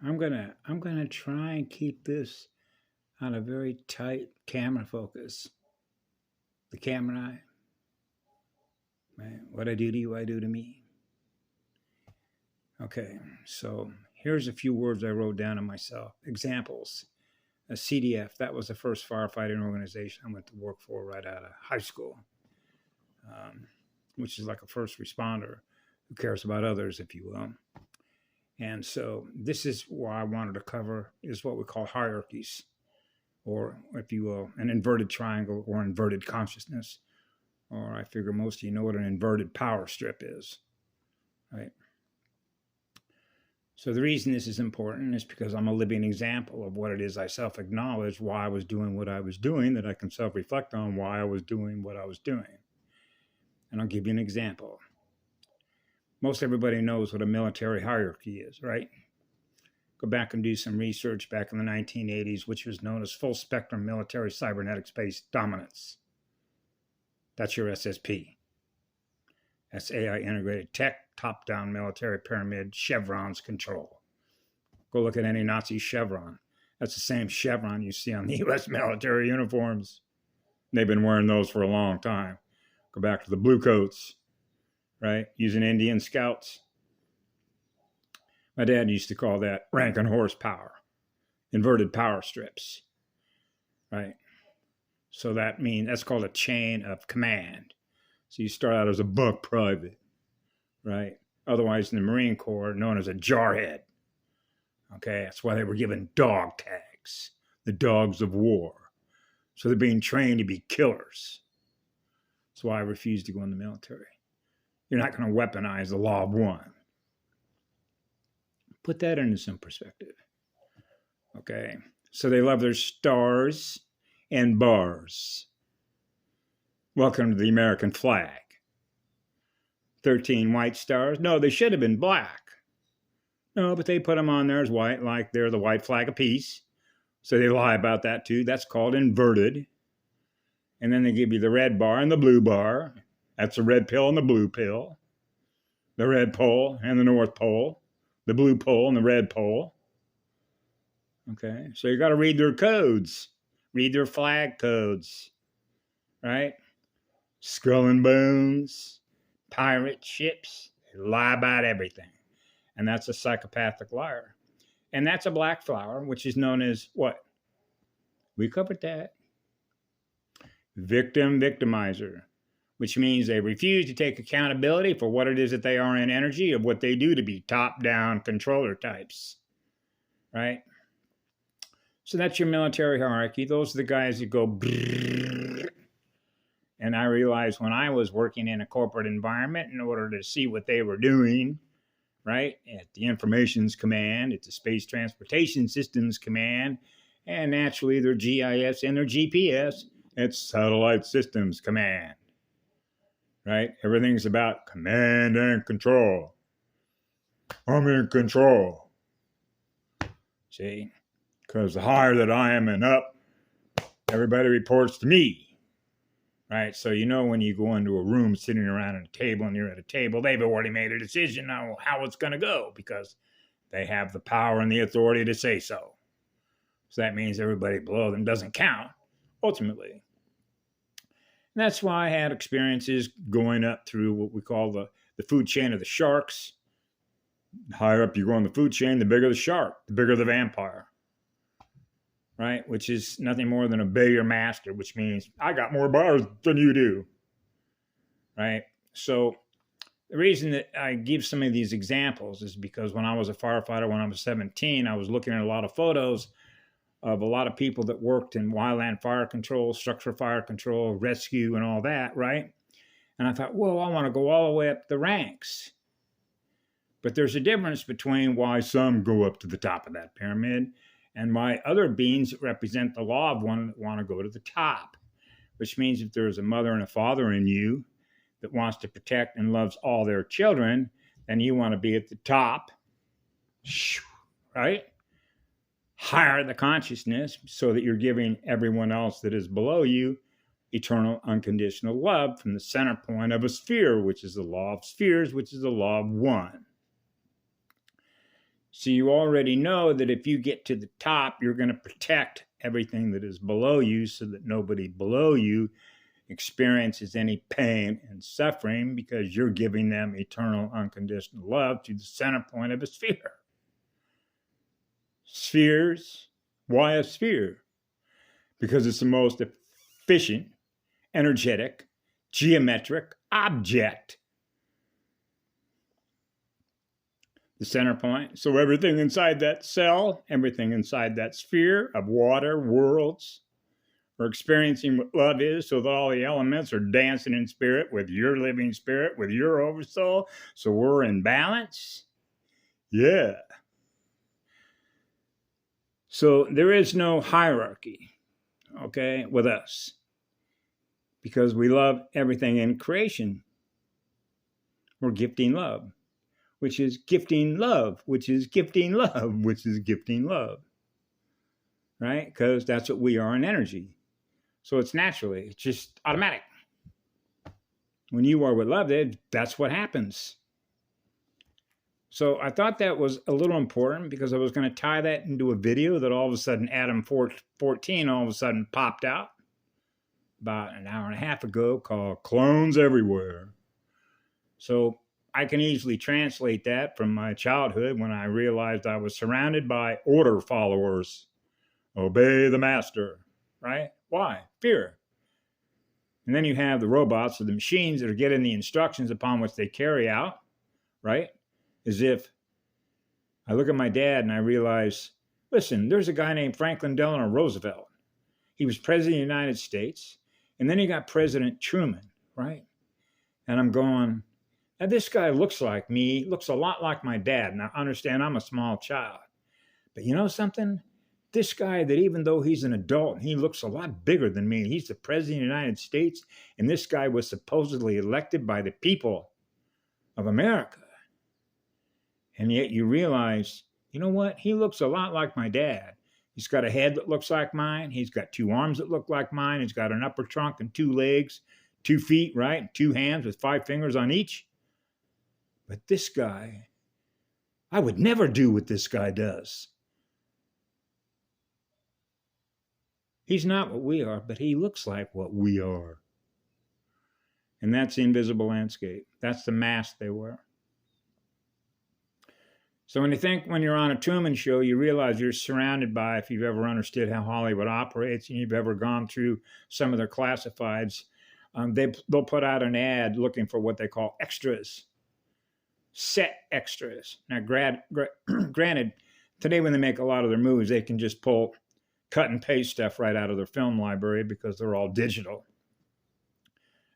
I'm gonna try and keep this on a very tight camera focus. The camera eye. Right? What I do to you, I do to me. Okay, so here's a few words I wrote down to myself. Examples. A CDF, that was the first firefighting organization I went to work for right out of high school, which is like a first responder who cares about others, if you will. And so this is what I wanted to cover is what we call hierarchies, or if you will, an inverted triangle or inverted consciousness. Or I figure most of you know what an inverted power strip is, right? So the reason this is important is because I'm a living example of what it is I self-acknowledge, why I was doing what I was doing, that I can self-reflect on why I was doing what I was doing. And I'll give you an example. Most everybody knows what a military hierarchy is, right? Go back and do some research back in the 1980s, which was known as full spectrum military cybernetic space dominance. That's your SSP. That's AI integrated tech, top-down military pyramid, chevrons control. Go look at any Nazi chevron. That's the same chevron you see on the U.S. military uniforms. They've been wearing those for a long time. Go back to the blue coats, right? Using Indian scouts. My dad used to call that rank and horsepower, inverted power strips, right? So that's called a chain of command. So you start out as a buck private, right? Otherwise in the Marine Corps, known as a jarhead. Okay, that's why they were given dog tags, the dogs of war. So they're being trained to be killers. That's why I refuse to go in the military. You're not going to weaponize the law of one. Put that into some perspective. Okay, so they love their stars and bars. Welcome to the American flag. 13 white stars. No, they should have been black. No, but they put them on there as white, like they're the white flag of peace. So they lie about that too. That's called inverted. And then they give you the red bar and the blue bar. That's the red pill and the blue pill. The red pole and the North Pole. The blue pole and the red pole. Okay, so you got to read their codes. Read their flag codes. Right? Skull and bones, pirate ships, they lie about everything. And that's a psychopathic liar. And that's a black flower, which is known as what? We covered that. Victimizer, which means they refuse to take accountability for what it is that they are in energy of what they do to be top-down controller types. Right? So that's your military hierarchy. Those are the guys that go brrr. And I realized when I was working in a corporate environment, in order to see what they were doing, right, at the Informations Command, at the Space Transportation Systems Command, and naturally their GIS and their GPS, it's Satellite Systems Command, right? Everything's about command and control. I'm in control. See, because the higher that I am and up, everybody reports to me. Right, so you know when you go into a room sitting around at a table and you're at a table, they've already made a decision on how it's going to go because they have the power and the authority to say so. So that means everybody below them doesn't count, ultimately. And that's why I had experiences going up through what we call the food chain of the sharks. The higher up you go on the food chain, the bigger the shark, the bigger the vampire. Right, which is nothing more than a bigger master, which means I got more bars than you do. Right, so the reason that I give some of these examples is because when I was a firefighter, when I was 17, I was looking at a lot of photos of a lot of people that worked in wildland fire control, structural fire control, rescue, and all that, right? And I thought, well, I want to go all the way up the ranks. But there's a difference between why some go up to the top of that pyramid and why other beings that represent the law of one that want to go to the top, which means if there's a mother and a father in you that wants to protect and loves all their children, then you want to be at the top, right? Higher the consciousness so that you're giving everyone else that is below you eternal unconditional love from the center point of a sphere, which is the law of spheres, which is the law of one. So you already know that if you get to the top, you're going to protect everything that is below you so that nobody below you experiences any pain and suffering, because you're giving them eternal unconditional love to the center point of a sphere. Spheres, why a sphere? Because it's the most efficient, energetic, geometric object. The center point. So everything inside that cell, everything inside that sphere of water, worlds, are experiencing what love is, so that all the elements are dancing in spirit with your living spirit, with your oversoul. So we're in balance. Yeah. So there is no hierarchy, okay, with us, because we love everything in creation. We're gifting love, which is gifting love, which is gifting love, which is gifting love, right? Because that's what we are in energy. So it's naturally, it's just automatic. When you are with love, that's what happens. So I thought that was a little important, because I was going to tie that into a video that all of a sudden Adam 14 all of a sudden popped out about an hour and a half ago, called Clones Everywhere. So I can easily translate that from my childhood, when I realized I was surrounded by order followers. Obey the master, right? Why? Fear. And then you have the robots, or the machines, that are getting the instructions upon which they carry out, right? As if I look at my dad and I realize, listen, there's a guy named Franklin Delano Roosevelt. He was president of the United States, and then you got President Truman, right? And I'm going, now this guy looks like me, looks a lot like my dad. Now, understand, I'm a small child. But you know something? This guy, that even though he's an adult, he looks a lot bigger than me. He's the president of the United States, and this guy was supposedly elected by the people of America. And yet you realize, you know what? He looks a lot like my dad. He's got a head that looks like mine. He's got 2 arms that look like mine. He's got an upper trunk and 2 legs, 2 feet, right? 2 hands with 5 fingers on each. But this guy, I would never do what this guy does. He's not what we are, but he looks like what we are. And that's the invisible landscape. That's the mask they wear. So when you're on a Truman Show, you realize you're surrounded by, if you've ever understood how Hollywood operates and you've ever gone through some of their classifieds, they'll put out an ad looking for what they call extras, set extras. Now, granted, today when they make a lot of their movies, they can just pull cut and paste stuff right out of their film library, because they're all digital.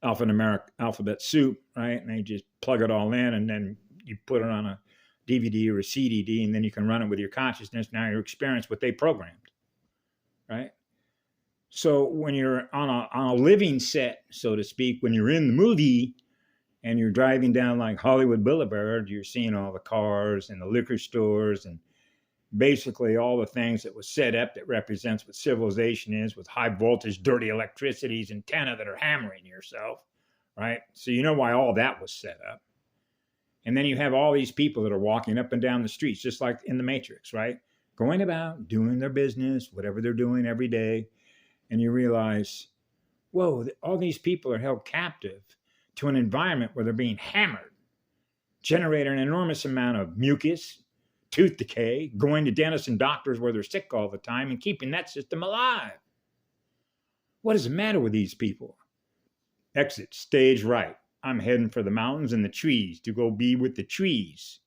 Alphabet soup, right? And they just plug it all in, and then you put it on a DVD or a CDD, and then you can run it with your consciousness. Now you experience what they programmed, right? So when you're on a living set, so to speak, when you're in the movie and you're driving down like Hollywood Boulevard, you're seeing all the cars and the liquor stores and basically all the things that was set up that represents what civilization is, with high voltage, dirty electricity's antenna that are hammering yourself, right? So you know why all that was set up. And then you have all these people that are walking up and down the streets, just like in the Matrix, right? Going about, doing their business, whatever they're doing every day. And you realize, whoa, all these people are held captive to an environment where they're being hammered, generating an enormous amount of mucus, tooth decay, going to dentists and doctors where they're sick all the time, and keeping that system alive. What is the matter with these people? Exit stage right. I'm heading for the mountains and the trees to go be with the trees.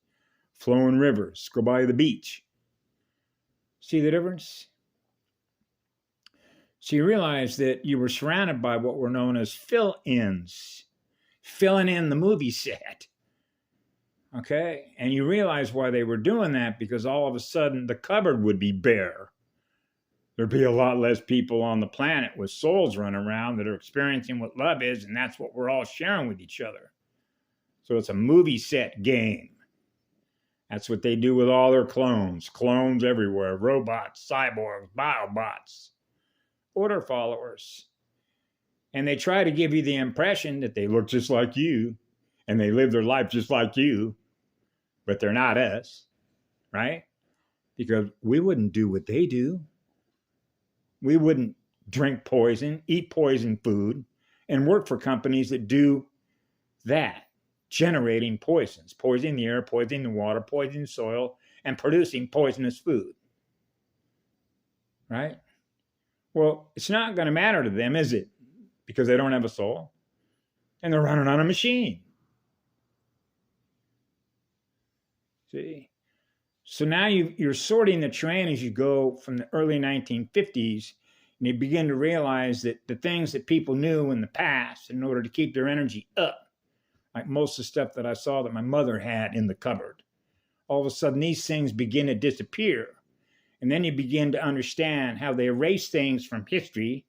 Flowing rivers, go by the beach. See the difference? So you realize that you were surrounded by what were known as fill-ins, filling in the movie set. Okay? And you realize why they were doing that, because all of a sudden the cupboard would be bare. There'd be a lot less people on the planet with souls running around that are experiencing what love is, and that's what we're all sharing with each other. So it's a movie set game. That's what they do with all their clones. Clones everywhere. Robots, cyborgs, biobots, order followers. And they try to give you the impression that they look just like you, and they live their life just like you, but they're not us, right? Because we wouldn't do what they do. We wouldn't drink poison, eat poison food, and work for companies that do that, generating poisons, poisoning the air, poisoning the water, poisoning the soil, and producing poisonous food, right? Well, it's not going to matter to them, is it? Because they don't have a soul and they're running on a machine. See? So now you're sorting the train as you go from the early 1950s, and you begin to realize that the things that people knew in the past in order to keep their energy up, like most of the stuff that I saw that my mother had in the cupboard, all of a sudden these things begin to disappear. And then you begin to understand how they erase things from history,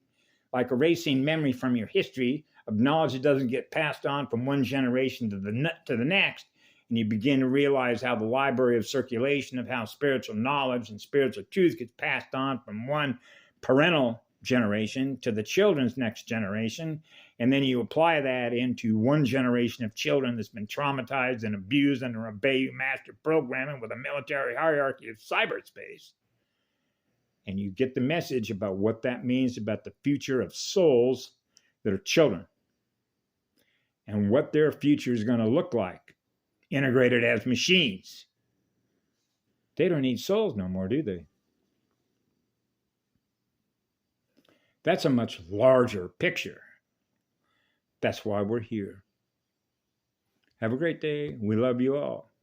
like erasing memory from your history of knowledge that doesn't get passed on from one generation to the next. And you begin to realize how the library of circulation of how spiritual knowledge and spiritual truth gets passed on from one parental generation to the children's next generation. And then you apply that into one generation of children that's been traumatized and abused under a Bayou master programming with a military hierarchy of cyberspace. And you get the message about what that means about the future of souls that are children and what their future is going to look like, integrated as machines. They don't need souls no more, do they? That's a much larger picture. That's why we're here. Have a great day. We love you all.